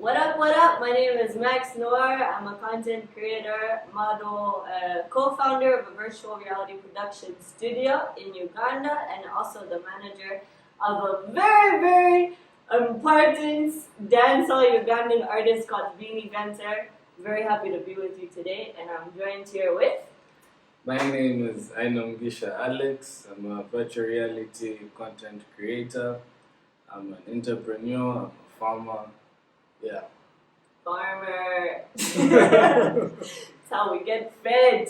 What up, what up? My name is Max Noir. I'm a content creator, model, co-founder of a virtual reality production studio in Uganda, and also the manager of a very important dancehall Ugandan artist called Beenie Gunter. Very happy to be with you today, and I'm joined here with... My name is Ainomugisha Alex. I'm a virtual reality content creator. I'm an entrepreneur. I'm a farmer. Yeah. Farmer. That's how we get fed.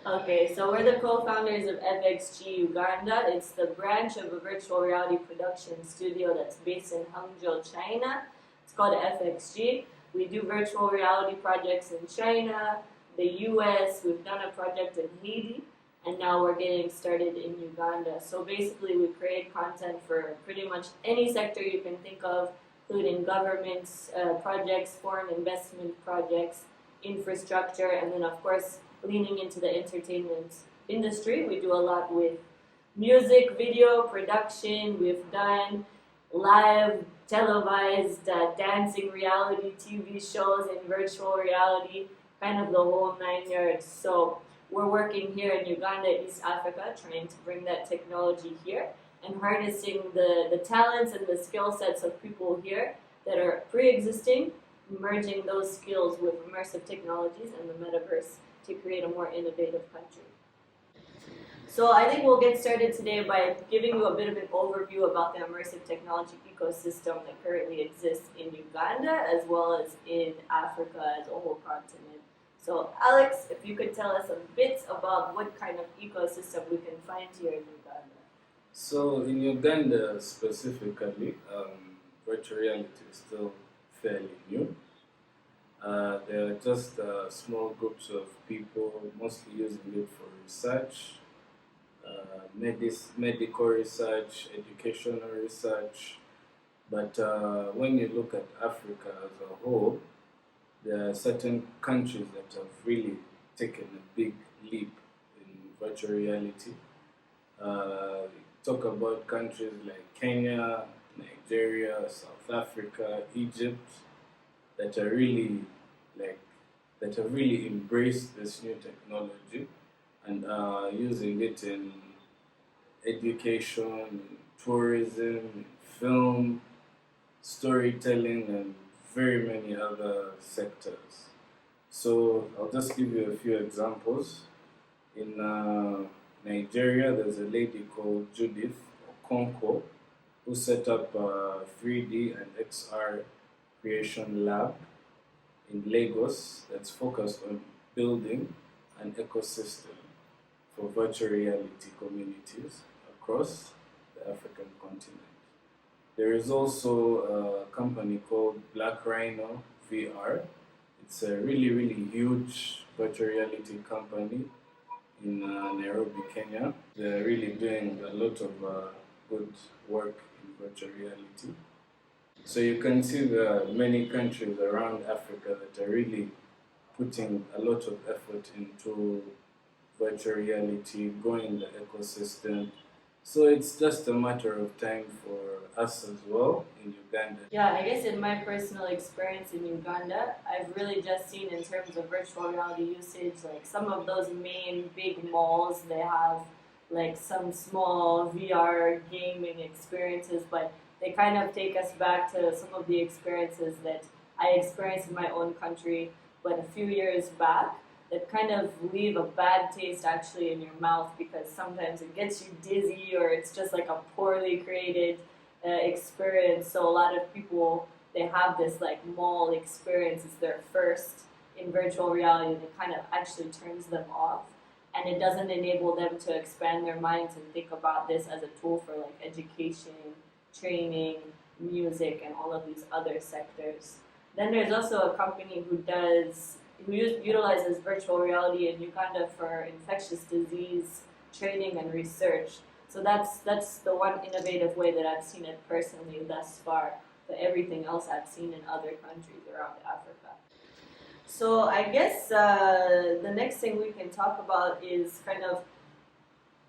Okay, so we're the co-founders of FXG Uganda. It's the branch of a virtual reality production studio that's based in Hangzhou, China. It's called FXG. We do virtual reality projects in China, the US, we've done a project in Haiti, and now we're getting started in Uganda. So basically we create content for pretty much any sector you can think of, including governments, projects, foreign investment projects, infrastructure, and then of course leaning into the entertainment industry. We do a lot with music, video, production. We've done live, televised, dancing reality TV shows in virtual reality, kind of the whole 9 yards. So we're working here in Uganda, East Africa, trying to bring that technology here and harnessing the talents and the skill sets of people here that are pre-existing, merging those skills with immersive technologies and the metaverse to create a more innovative country. So I think we'll get started today by giving you a bit of an overview about the immersive technology ecosystem that currently exists in Uganda as well as in Africa as a whole continent. So Alex, if you could tell us a bit about what kind of ecosystem we can find here in Uganda. So in Uganda specifically, virtual reality is still fairly new. There are just small groups of people mostly using it for research, medical research, educational research. But when you look at Africa as a whole, there are certain countries that have really taken a big leap in virtual reality. Talk about countries like Kenya, Nigeria, South Africa, Egypt, that have really embraced this new technology and are using it in education, tourism, film, storytelling, and very many other sectors. So I'll just give you a few examples. In Nigeria, there's a lady called Judith Okonkwo who set up a 3D and XR creation lab in Lagos that's focused on building an ecosystem for virtual reality communities across the African continent. There is also a company called Black Rhino VR. It's a really huge virtual reality company in Nairobi, Kenya. They're really doing a lot of good work in virtual reality. So you can see there are many countries around Africa that are really putting a lot of effort into virtual reality, growing the ecosystem. So it's just a matter of time for us as well in Uganda. Yeah, I guess in my personal experience in Uganda, I've really just seen in terms of virtual reality usage, like some of those main big malls, they have like some small VR gaming experiences, but they kind of take us back to some of the experiences that I experienced in my own country, but a few years back, that kind of leave a bad taste actually in your mouth because sometimes it gets you dizzy or it's just like a poorly created experience. So a lot of people, they have this like mall experience, it's their first in virtual reality, and it kind of actually turns them off, and it doesn't enable them to expand their minds and think about this as a tool for like education, training, music, and all of these other sectors. Then there's also a company who utilizes virtual reality in Uganda for infectious disease training and research. So that's the one innovative way that I've seen it personally thus far. But everything else I've seen in other countries around Africa. So I guess the next thing we can talk about is kind of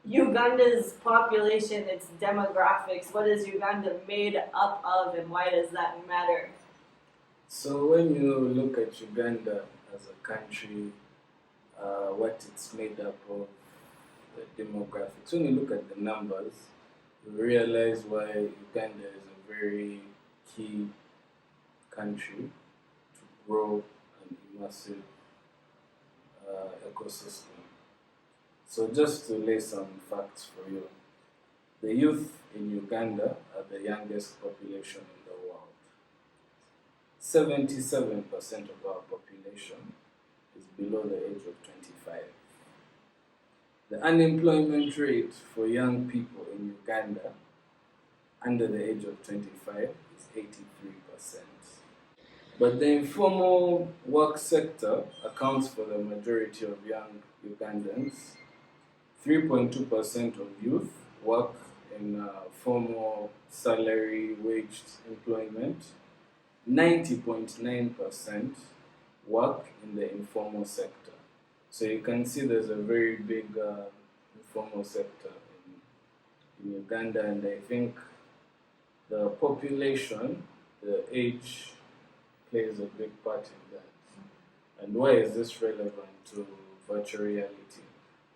Uganda's population, its demographics. What is Uganda made up of, and why does that matter? So when you look at Uganda as a country, what it's made up of, the demographics, when you look at the numbers, you realize why Uganda is a very key country to grow an immersive ecosystem. So just to lay some facts for you, the youth in Uganda are the youngest population in the world. 77% of our population is below the age of 25. The unemployment rate for young people in Uganda under the age of 25 is 83%. But the informal work sector accounts for the majority of young Ugandans. 3.2% of youth work in formal salary waged employment. 90.9% work in the informal sector. So you can see there's a very big informal sector in Uganda, and I think the population, the age plays a big part in that. And why is this relevant to virtual reality?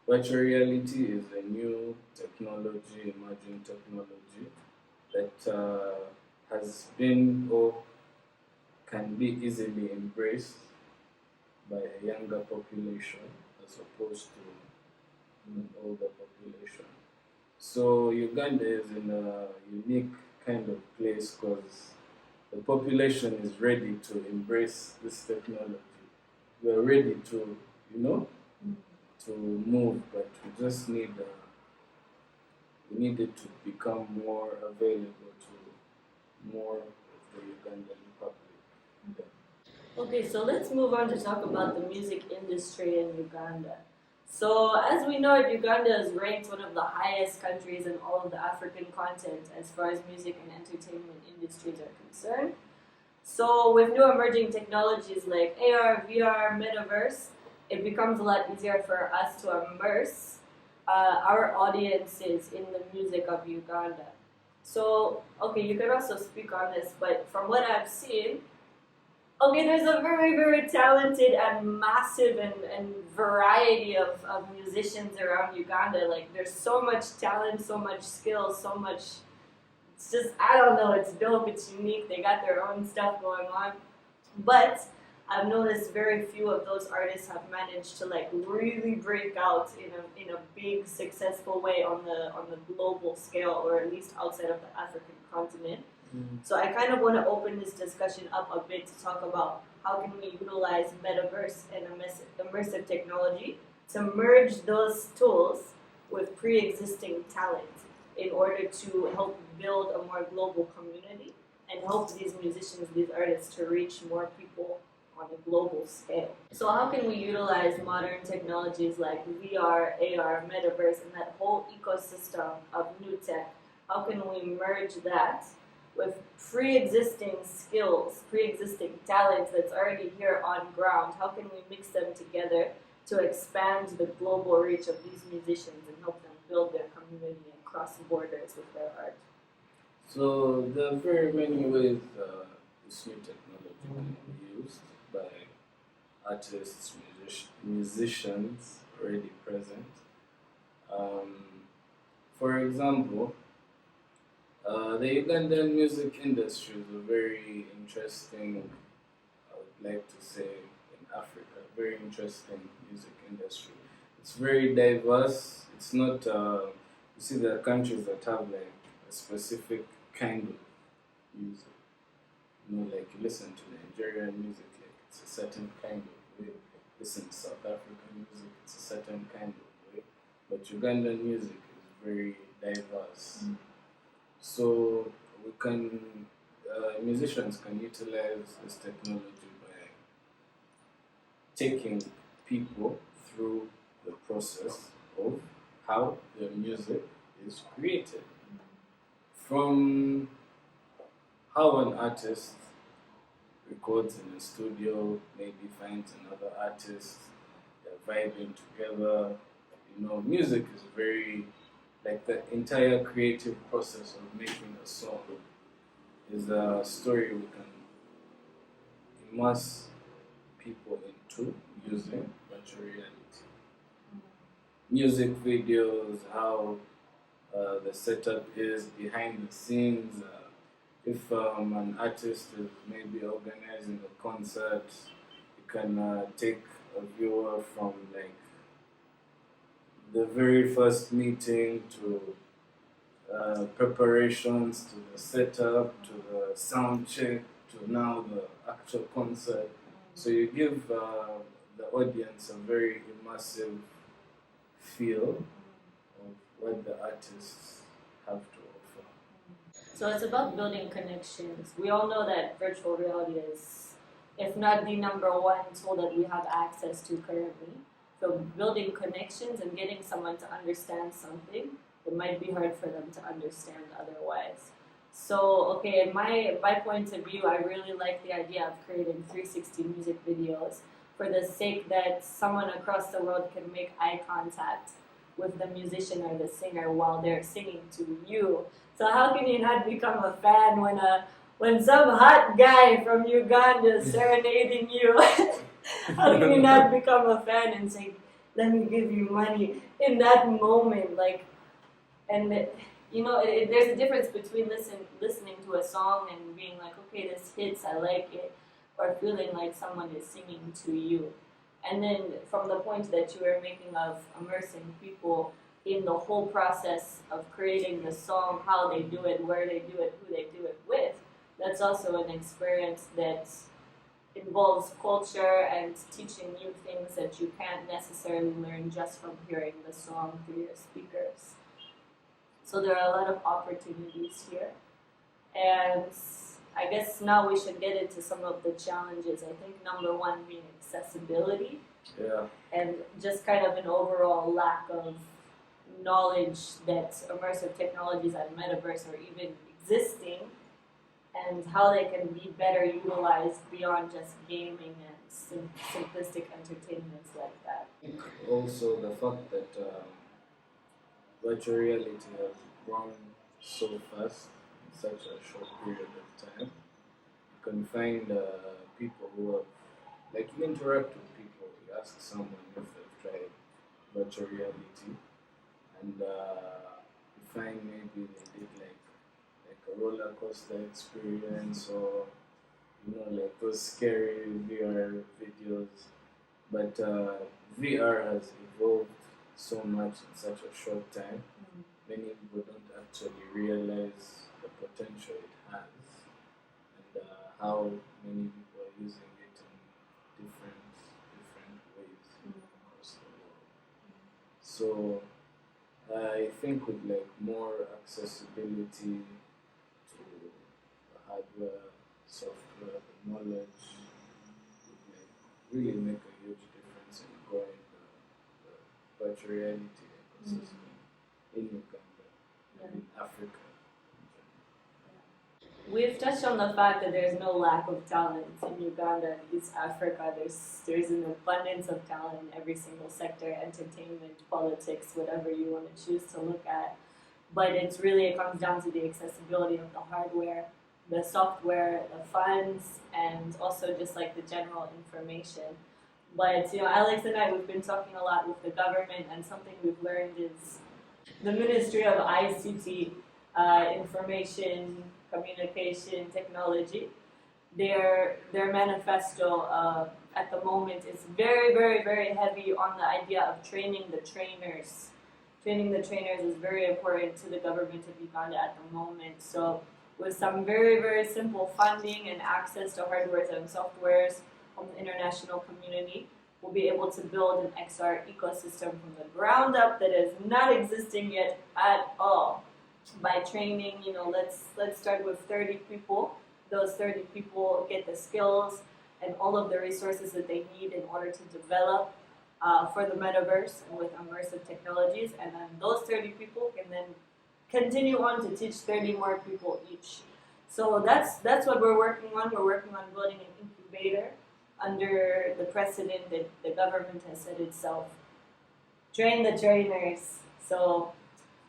Virtual reality is a new technology, emerging technology that has been or can be easily embraced by a younger population as opposed to an older population. So Uganda is in a unique kind of place because the population is ready to embrace this technology. We are ready to, to move, but we just we need it to become more available to more of the Ugandan public. Yeah. Okay, so let's move on to talk about the music industry in Uganda. So, as we know, Uganda is ranked one of the highest countries in all of the African continent as far as music and entertainment industries are concerned. So, with new emerging technologies like AR, VR, metaverse, it becomes a lot easier for us to immerse our audiences in the music of Uganda. So, okay, you can also speak on this, but from what I've seen, okay, there's a very, very talented and massive and variety of musicians around Uganda. Like, there's so much talent, so much skill, so much. It's just, I don't know, it's dope, it's unique. They got their own stuff going on. But I've noticed very few of those artists have managed to like really break out in a big successful way on the global scale, or at least outside of the African continent. So I kind of want to open this discussion up a bit to talk about how can we utilize metaverse and immersive technology to merge those tools with pre-existing talent in order to help build a more global community and help these musicians, these artists to reach more people on a global scale. So how can we utilize modern technologies like VR, AR, metaverse, and that whole ecosystem of new tech? How can we merge that with pre-existing skills, pre-existing talent that's already here on ground? How can we mix them together to expand the global reach of these musicians and help them build their community and cross borders with their art? So there are very many ways this new technology can be used by artists, musicians already present. For example, the Ugandan music industry is a very interesting, I would like to say, in Africa, very interesting music industry. It's very diverse. It's not, you see, there are countries that have like a specific kind of music. Like you listen to Nigerian music, like it's a certain kind of way. Listen to South African music, it's a certain kind of way. But Ugandan music is very diverse. So we can, musicians can utilize this technology by taking people through the process of how their music is created. From how an artist records in a studio, maybe finds another artist, they're vibing together. Music is very, like the entire creative process of making a song is a story we can immerse people into using virtual reality. Music videos, how the setup is behind the scenes. If an artist is maybe organizing a concert, you can take a viewer from like the very first meeting to preparations to the setup to the sound check to now the actual concert. So you give the audience a very immersive feel of what the artists have to offer. So it's about building connections. We all know that virtual reality is, if not the number one tool that we have access to currently. So building connections and getting someone to understand something, it might be hard for them to understand otherwise. So, okay, in my point of view, I really like the idea of creating 360 music videos for the sake that someone across the world can make eye contact with the musician or the singer while they're singing to you. So how can you not become a fan when some hot guy from Uganda is serenading you? How can you not become a fan and say, "Let me give you money" in that moment? Like, and there's a difference between listening to a song and being like, okay, this hits, I like it, or feeling like someone is singing to you. And then from the point that you were making of immersing people in the whole process of creating the song, how they do it, where they do it, who they do it with, that's also an experience that involves culture and teaching you things that you can't necessarily learn just from hearing the song through your speakers. So there are a lot of opportunities here. And I guess now we should get into some of the challenges. I think number one being accessibility. Yeah. And just kind of an overall lack of knowledge that immersive technologies and metaverse are even existing and how they can be better utilized beyond just gaming and simplistic entertainments like that. Also, the fact that virtual reality has grown so fast in such a short period of time. You can find people who have, like, you interact with people. You ask someone if they've tried virtual reality, and you find maybe they did like a roller coaster experience, or like those scary VR videos. But VR has evolved so much in such a short time. Many people don't actually realize the potential it has, and how many people are using it in different ways across the world. So I think with like more accessibility to the hardware, software, the knowledge would like really make a huge difference in growing the virtual reality ecosystem in Uganda and in Africa. We've touched on the fact that there's no lack of talent in Uganda and East Africa. There's an abundance of talent in every single sector: entertainment, politics, whatever you want to choose to look at. But it comes down to the accessibility of the hardware, the software, the funds, and also just like the general information. But Alex and I, we've been talking a lot with the government, and something we've learned is the Ministry of ICT, Information, Communication, Technology. Their manifesto at the moment is very, very, very heavy on the idea of training the trainers. Training the trainers is very important to the government of Uganda at the moment. So with some very, very simple funding and access to hardware and softwares from the international community, we'll be able to build an XR ecosystem from the ground up that is not existing yet at all. By training, let's start with 30 people. Those 30 people get the skills and all of the resources that they need in order to develop for the metaverse and with immersive technologies. And then those 30 people can then continue on to teach 30 more people each. So that's what we're working on. We're working on building an incubator under the precedent that the government has set itself. Train the trainers. So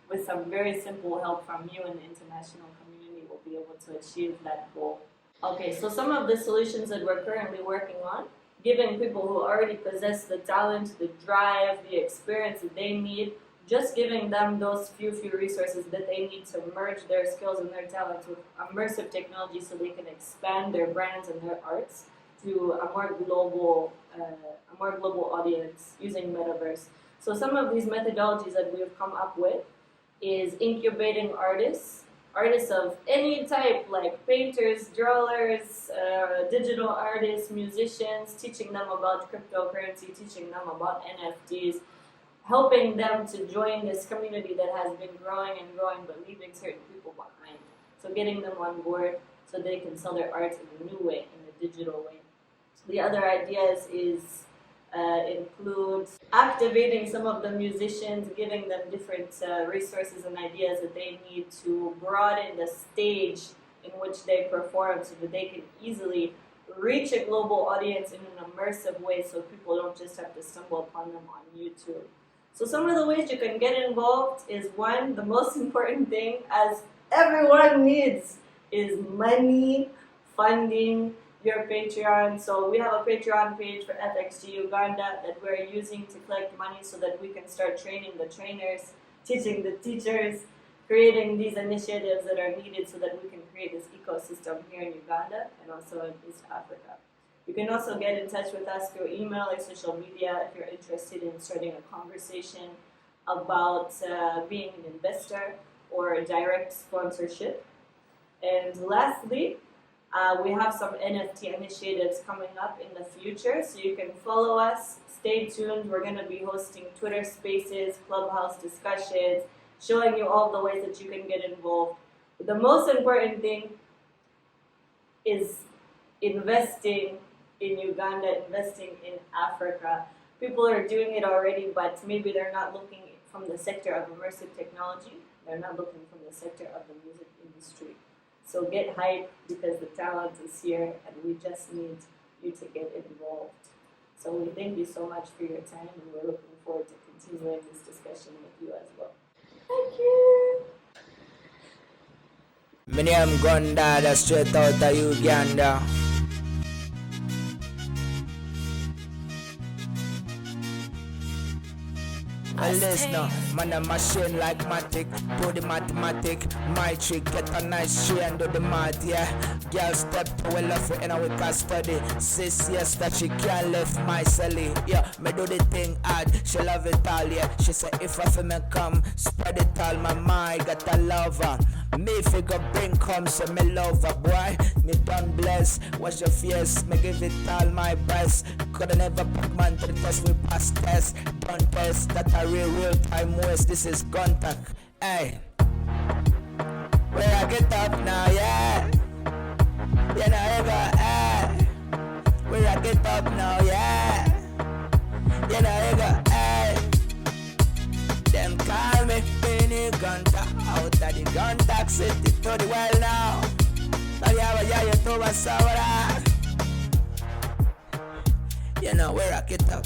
with some very simple help from you and the international community, we'll be able to achieve that goal. Okay, so some of the solutions that we're currently working on, giving people who already possess the talent, the drive, the experience that they need, just giving them those few resources that they need to merge their skills and their talents with immersive technology so they can expand their brands and their arts to a more global audience using metaverse. So some of these methodologies that we've come up with is incubating artists of any type, like painters, drawers, digital artists, musicians, teaching them about cryptocurrency, teaching them about NFTs, helping them to join this community that has been growing and growing but leaving certain people behind. So getting them on board so they can sell their art in a new way, in a digital way. The other ideas include activating some of the musicians, giving them different resources and ideas that they need to broaden the stage in which they perform so that they can easily reach a global audience in an immersive way so people don't just have to stumble upon them on YouTube. So some of the ways you can get involved is, one, the most important thing, as everyone needs, is money, funding, your Patreon. So we have a Patreon page for FXG Uganda that we're using to collect money so that we can start training the trainers, teaching the teachers, creating these initiatives that are needed so that we can create this ecosystem here in Uganda and also in East Africa. You can also get in touch with us through email or social media if you're interested in starting a conversation about being an investor or a direct sponsorship. And lastly, we have some NFT initiatives coming up in the future, so you can follow us. Stay tuned. We're going to be hosting Twitter Spaces, Clubhouse discussions, showing you all the ways that you can get involved. But the most important thing is investing in Uganda, investing in Africa. People are doing it already, but maybe they're not looking from the sector of immersive technology. They're not looking from the sector of the music industry. So get hype because the talent is here and we just need you to get involved. So we thank you so much for your time and we're looking forward to continuing this discussion with you as well. Thank you. My name Guntalk, straight out of Uganda. And listen, man a machine like Matic, do the mathematic, my trick, get a nice tree and do the math, yeah. Girl step to well off and we can study. Sis yes that she can't left my celly, yeah. Me do the thing hard, she love it all, yeah. She say if I feel me come, spread it all, my mind got a lover. Me figure bring come, so me lover, boy. Me done bless, watch your face, me give it all my best. Coulda never put man to the test, we pass test. Don't test, that a real time waste, this is Guntalk. Hey, where I get up now, yeah. You know ever, hey. Where I get up now, yeah. You know ever, hey. Them call me Beenie Gunter, out of the Guntalk city to the world now. Now you have a yeah, you to a sour. You know where I get up.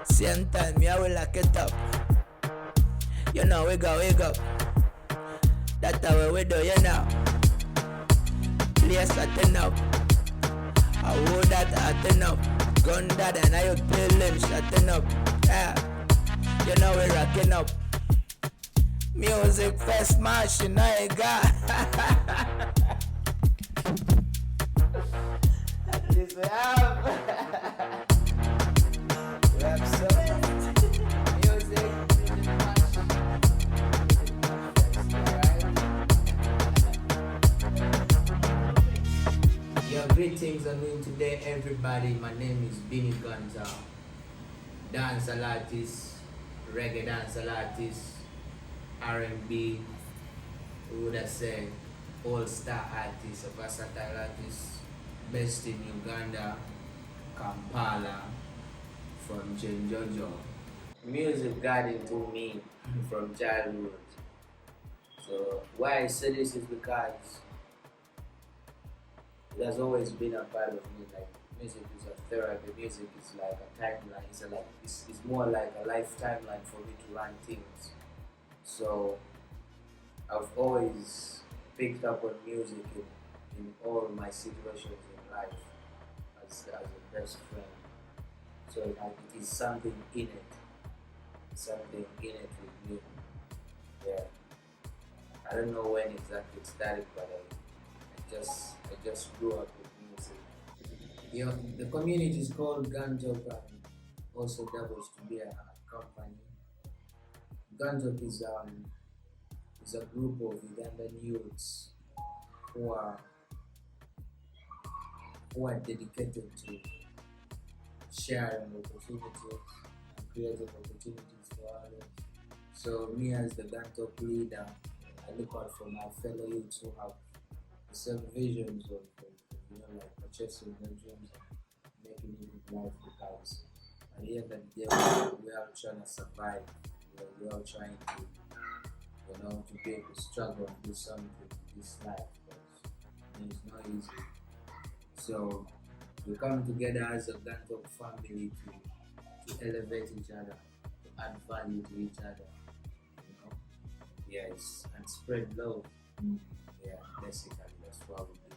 Same time, yeah, we lock it up. You know, we go. That's how we do, you know. Place setting up. I would that setting up. Gun that and I tell him setting up. Yeah. You know, we rocking up. Music fest machine, I got. This we have. We have some music machine. Yo, greetings and doing today, everybody. My name is Beenie Gunter, dancehall artist, reggae dancehall artist, R&B, who would I say, all-star artist, a versatile artist, based in Uganda, Kampala, from Jojo. Music got into me from childhood. So why I say this is because it has always been a part of me. Like music is a therapy. Music is like a timeline. It's more like a life timeline for me to run things. So I've always picked up on music in in all my situations in life as a best friend. So it is something in it. Something in it with me. Yeah. I don't know when exactly it started, but I just grew up with music. Yeah, the community is called Guntalk and also doubles to be a company. Guntalk is a group of Ugandan youths who are dedicated to sharing opportunities and creating opportunities for others. So me as the Guntalk leader, I look out for my fellow youths who have the same visions of like purchasing their dreams and making it in life, because at the end of the day we are trying to survive. We are trying to to be able to struggle and do something in this life, because it's not easy. So we come together as a Guntalk family to elevate each other, to add value to each other, yes, and spread love. Yeah, basically that's what we do.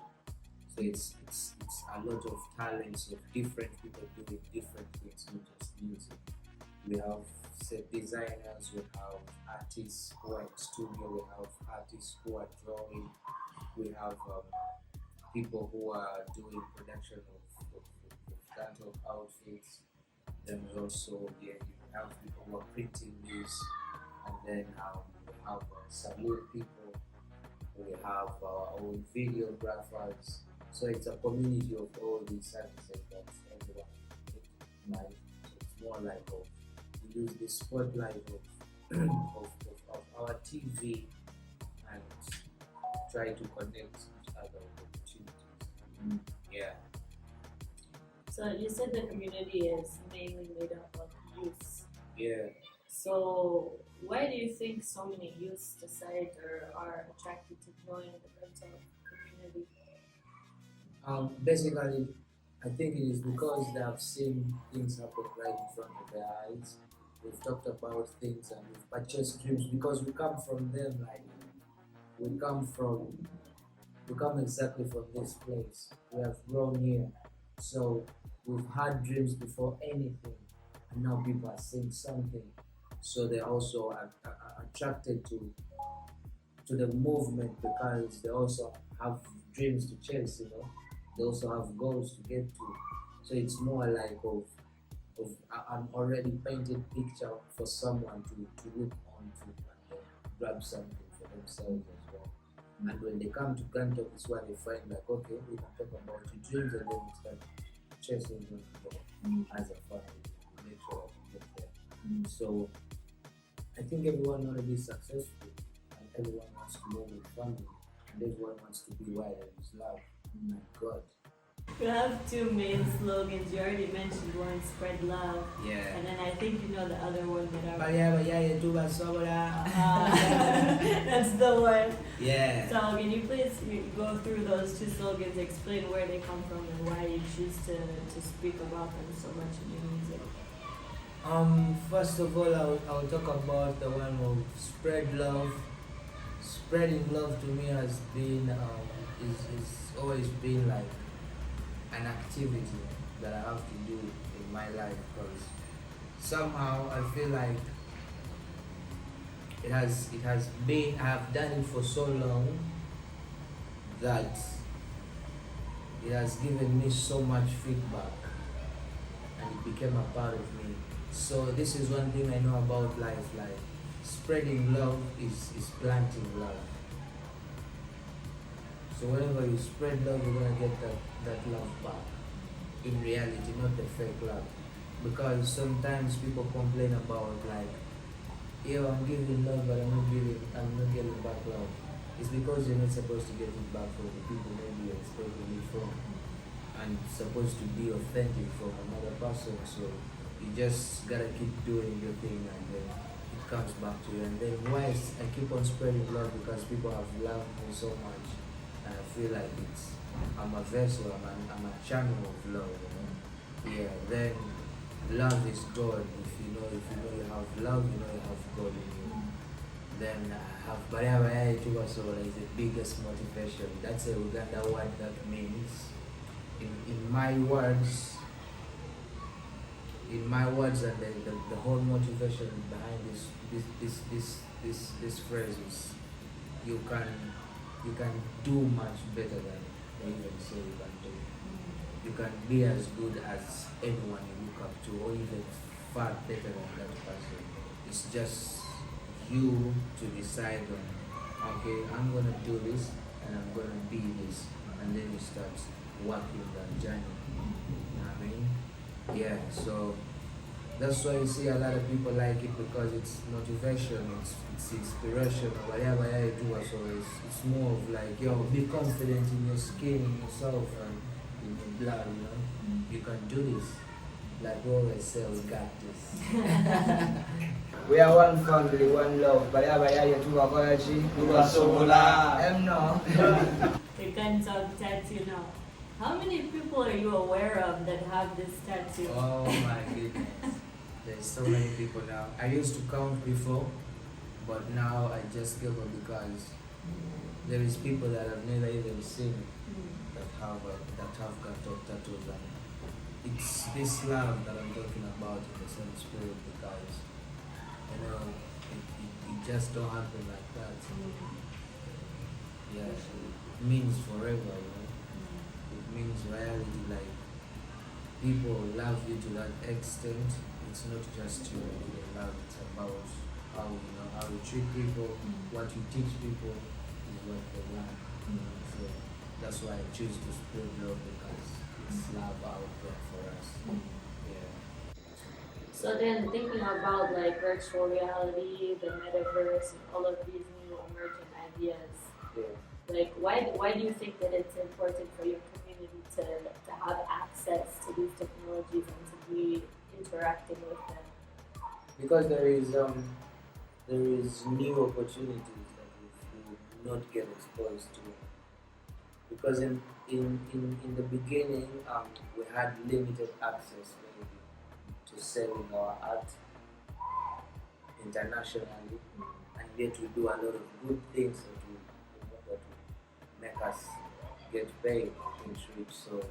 So it's a lot of talents of different people doing different things, not just music. We have set designers, we have artists who are in studio, we have artists who are drawing, we have people who are doing production of Guntalk outfits. Then we also you have people who are printing these, and then we have saloon people, we have our own videographers. So it's a community of all these services that everyone needs. Like, so it's more like we use the spotlight of our TV and try to connect each other with opportunities. Yeah. So you said the community is mainly made up of youths. Yeah. So why do you think so many youths decide or are attracted to join the Guntalk community? Basically, I think it is because they have seen things happen right in front of their eyes. We've talked about things and we've purchased dreams because we come from them. Like we come exactly from this place. We have grown here, so we've had dreams before anything, and now people are seeing something. So they also are attracted to the movement because they also have dreams to chase. They also have goals to get to. So it's more like of an already painted picture for someone to look onto and grab something for themselves as well. And when they come to Guntalk, it's where they find like, okay, we can talk about your dreams, and then we start chasing them as a family to make sure we get there. So I think everyone wants to be successful, and everyone wants to move with family, and everyone wants to be where there is love. My God. You have two main slogans. You already mentioned one, spread love. Yeah. And then I think you know the other one that that's the one. Yeah. So can you please go through those two slogans, explain where they come from and why you choose to speak about them so much in your music? First of all, I'll talk about the one of spread love. Spreading love to me has been is always been like an activity that I have to do in my life, because somehow I feel like it has been, I have done it for so long that it has given me so much feedback and it became a part of me. So this is one thing I know about life, like spreading love is planting love. So whenever you spread love, you're gonna get that love back. In reality, not the fake love. Because sometimes people complain about like, yeah, I'm giving love, but I'm not getting back love. It's because you're not supposed to get it back from the people maybe you're expecting it from, and it's supposed to be authentic from another person. So you just gotta keep doing your thing, and then it comes back to you. And then why I keep on spreading love, because people have loved me so much. And I feel like I'm a vessel, I'm a channel of love, Yeah, then love is God. If you know you have love, you have God in you. Then I have Bariabaya too also is the biggest motivation. That's a Uganda word that means in my words and the whole motivation behind this phrase is you can do much better than they even say you can do. You can be as good as anyone you look up to, or even far better than that person. It's just you to decide on, okay, I'm gonna do this and I'm gonna be this, and then you start working that journey. You know what I mean? Yeah, so that's why you see a lot of people like it, because it's motivation, it's inspiration, or whatever you do. So it's more of like, yo, be confident in your skin, in yourself, and in your blood, you know? You can do this. Like we always say, we got this. We are one family, one love. Whatever you do, no. The Guntalk tattoo now. How many people are you aware of that have this tattoo? Oh my goodness. There's so many people now. I used to count before, but now I just give up because there is people that I've never even seen that have Guntalk tattoos. And it's this love that I'm talking about in the same spirit, because you know it just don't happen like that. Yeah, it means forever, you know. It means reality, like people love you to that extent. It's not just you that they love, it's about how how you treat people, what you teach people is what they learn. So that's why I choose to spread love, because it's love out there for us. Yeah. So then thinking about like virtual reality, the metaverse, and all of these new emerging ideas, Yeah. like why do you think that it's important for your community to have access to these technologies and to be interacting with them? Because there is new opportunities that we will not get exposed to. Because in the beginning, we had limited access maybe to selling our art internationally, and yet we do a lot of good things that will make us get paid, get rich. So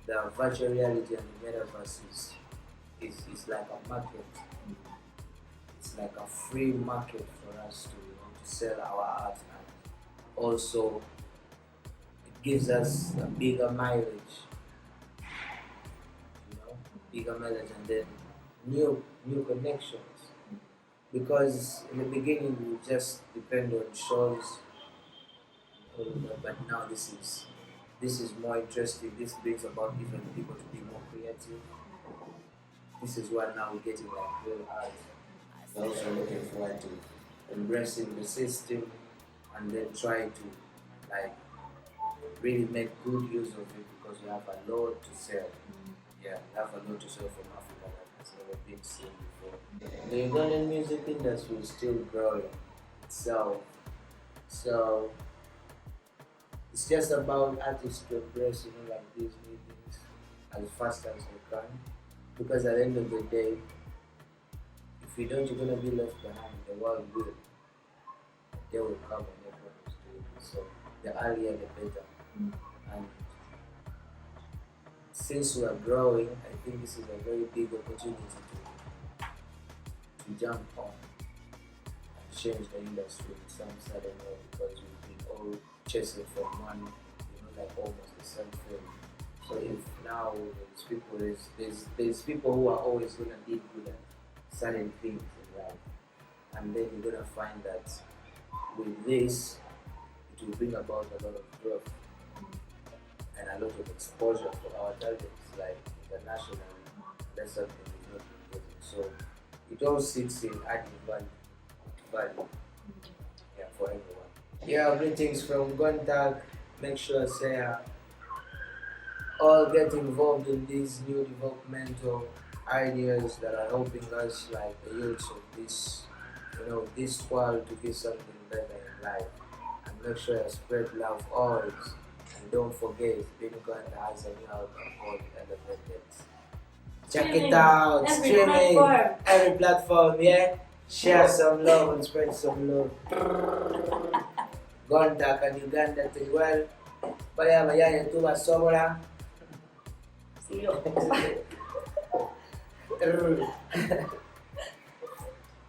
the virtual reality and the metaverse is like a market. It's like a free market for us to sell our art, and also it gives us a bigger mileage, bigger mileage, and then new connections. Because in the beginning we just depend on shows, but now this is more interesting. This brings about even people to be more creative. This is what now we're getting like real art. We're also looking forward to embracing the system and then trying to like really make good use of it, because we have a lot to sell. Yeah, we have a lot to sell from Africa that has never been seen before. The Ugandan music industry is still growing itself. So it's just about artists to embrace, like these new things as fast as they can. Because at the end of the day, if you don't, you're gonna be left behind. The world will. They will come and everyone is doing it. So the earlier the better. And since we are growing, I think this is a very big opportunity to jump on and change the industry in some certain way, because we've been all chasing for money, like almost the same thing. So if now there's people who are always gonna be good at certain things in life, and then you're gonna find that with this it will bring about a lot of growth and a lot of exposure for our talents, like internationally. That's something we've not been getting. So it all sits in adding value, yeah, for everyone. Yeah, greetings from Guntalk. Make sure say all get involved in these new developmental ideas that are helping us, like the youths of this, this world to be something better in life. And make sure you spread love always. And don't forget, Beenie Gunter has a new album called Elevated. Check it out, streaming every platform, yeah. Share some love and spread some love. Guntalk and Uganda to well. Paya mayaya tu basobora. See you.